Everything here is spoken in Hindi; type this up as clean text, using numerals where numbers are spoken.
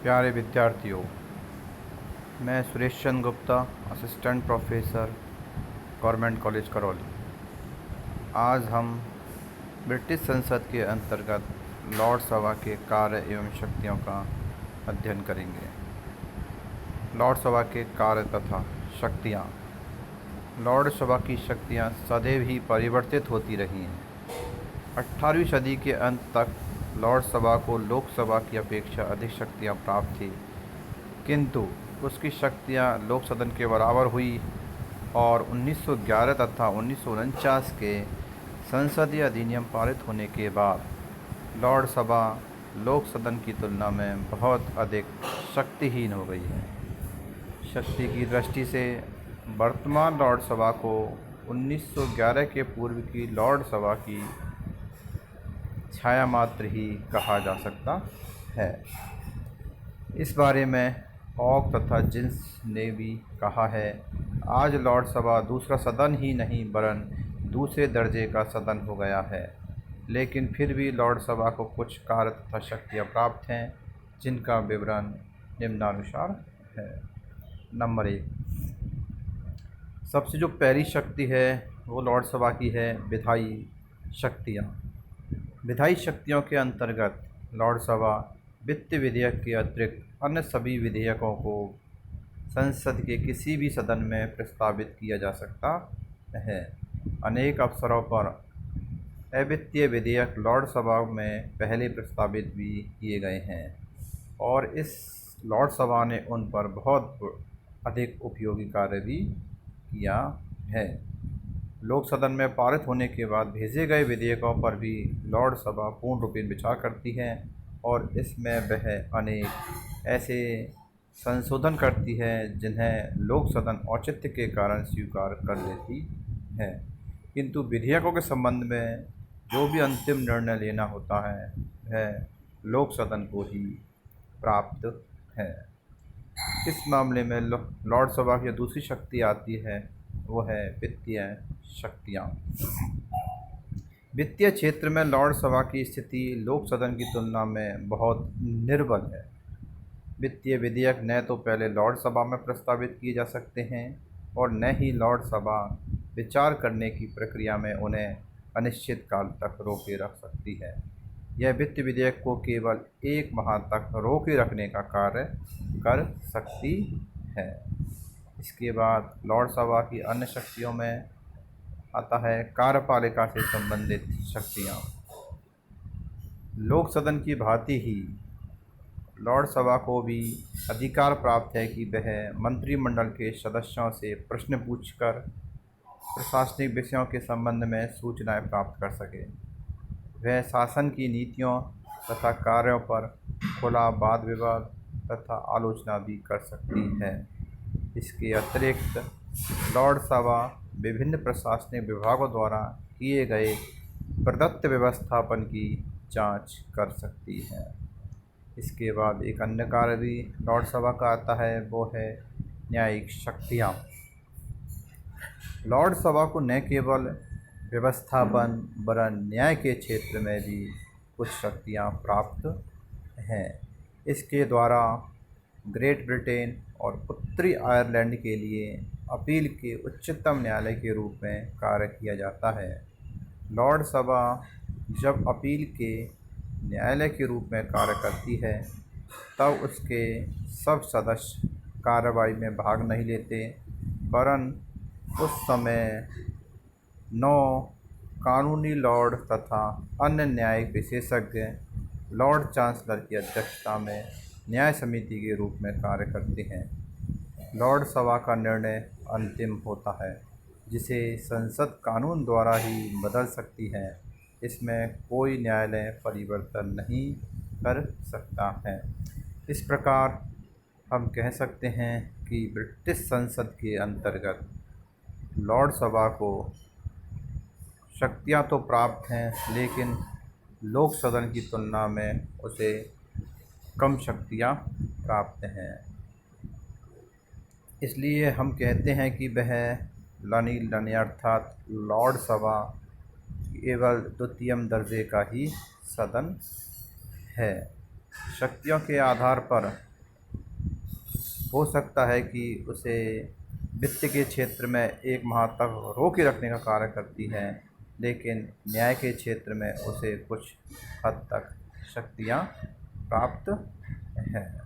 प्यारे विद्यार्थियों, मैं Suresh Chandra Gupta, assistant professor, government college Karauli. आज हम ब्रिटिश संसद के अंतर्गत लॉर्ड सभा के कार्य एवं शक्तियों का अध्ययन करेंगे। लॉर्ड सभा के कार्य तथा शक्तियाँ। लॉर्ड सभा की शक्तियाँ सदैव ही परिवर्तित होती रही हैं। 18वीं सदी के अंत तक लॉर्ड सभा को लोकसभा की अपेक्षा अधिक शक्तियाँ प्राप्त थी, किंतु उसकी शक्तियाँ लोक सदन के बराबर हुई और 1911 तथा 1949 के संसदीय अधिनियम पारित होने के बाद लॉर्ड सभा लोक सदन की तुलना में बहुत अधिक शक्तिहीन हो गई है। शक्ति की दृष्टि से वर्तमान लॉर्ड सभा को 1911 के पूर्व की लॉर्ड सभा की छाया मात्र ही कहा जा सकता है। इस बारे में ऑक तथा जिन्स ने भी कहा है, आज लॉर्ड सभा दूसरा सदन ही नहीं वरन दूसरे दर्जे का सदन हो गया है। लेकिन फिर भी लॉर्ड सभा को कुछ कार्य तथा शक्तियाँ प्राप्त हैं, जिनका विवरण निम्नानुसार है। नंबर 1, सबसे जो पहली शक्ति है वो लॉर्ड सभा की है विधायी शक्तियाँ। विधायी शक्तियों के अंतर्गत लॉर्ड सभा वित्त विधेयक के अतिरिक्त अन्य सभी विधेयकों को संसद के किसी भी सदन में प्रस्तावित किया जा सकता है। अनेक अवसरों पर अवित्तीय विधेयक लॉर्ड सभा में पहले प्रस्तावित भी किए गए हैं और इस लॉर्ड सभा ने उन पर बहुत अधिक उपयोगी कार्य भी किया है। लोक सदन में पारित होने के बाद भेजे गए विधेयकों पर भी लॉर्ड सभा पूर्ण रूपेण विचार करती है और इसमें वह अनेक ऐसे संशोधन करती है जिन्हें लोक सदन औचित्य के कारण स्वीकार कर लेती है, किंतु विधेयकों के संबंध में जो भी अंतिम निर्णय लेना होता है वह लोक सदन को ही प्राप्त है। इस मामले में लॉर्ड सभा की दूसरी शक्ति आती है वो है वित्तीय शक्तियाँ। वित्तीय क्षेत्र में लॉर्ड सभा की स्थिति लोक सदन की तुलना में बहुत निर्बल है। वित्तीय विधेयक न तो पहले लॉर्ड सभा में प्रस्तावित किए जा सकते हैं और न ही लॉर्ड सभा विचार करने की प्रक्रिया में उन्हें अनिश्चित काल तक रोके रख सकती है। यह वित्त विधेयक को केवल 1 माह तक रोके रखने का कार्य कर सकती है। इसके बाद लॉर्ड सभा की अन्य शक्तियों में आता है कार्यपालिका से संबंधित शक्तियाँ। लोक सदन की भांति ही लॉर्ड सभा को भी अधिकार प्राप्त है कि वह मंत्रिमंडल के सदस्यों से प्रश्न पूछकर प्रशासनिक विषयों के संबंध में सूचनाएं प्राप्त कर सके। वह शासन की नीतियों तथा कार्यों पर खुला वाद विवाद तथा आलोचना भी कर सकती है। इसके अतिरिक्त लॉर्ड सभा विभिन्न प्रशासनिक विभागों द्वारा किए गए प्रदत्त व्यवस्थापन की जांच कर सकती है। इसके बाद एक अन्य कार्य भी लॉर्ड सभा का आता है वो है न्यायिक शक्तियाँ। लॉर्ड सभा को न केवल व्यवस्थापन वरन न्याय के क्षेत्र में भी कुछ शक्तियाँ प्राप्त हैं। इसके द्वारा ग्रेट ब्रिटेन और उत्तरी आयरलैंड के लिए अपील के उच्चतम न्यायालय के रूप में कार्य किया जाता है। लॉर्ड सभा जब अपील के न्यायालय के रूप में कार्य करती है तब उसके सब सदस्य कार्रवाई में भाग नहीं लेते, वरन उस समय 9 कानूनी लॉर्ड तथा अन्य न्यायिक विशेषज्ञ लॉर्ड चांसलर की अध्यक्षता में न्याय समिति के रूप में कार्य करते हैं। लॉर्ड सभा का निर्णय अंतिम होता है, जिसे संसद कानून द्वारा ही बदल सकती है। इसमें कोई न्यायालय परिवर्तन नहीं कर सकता है। इस प्रकार हम कह सकते हैं कि ब्रिटिश संसद के अंतर्गत लॉर्ड सभा को शक्तियाँ तो प्राप्त हैं, लेकिन लोक सदन की तुलना में उसे कम शक्तियाँ प्राप्त हैं। इसलिए हम कहते हैं कि वह लनी अर्थात लॉर्ड सभा केवल द्वितीयम दर्जे का ही सदन है। शक्तियों के आधार पर हो सकता है कि उसे वित्त के क्षेत्र में एक माह तक रोके रखने का कार्य करती है, लेकिन न्याय के क्षेत्र में उसे कुछ हद तक शक्तियाँ प्राप्त हैं।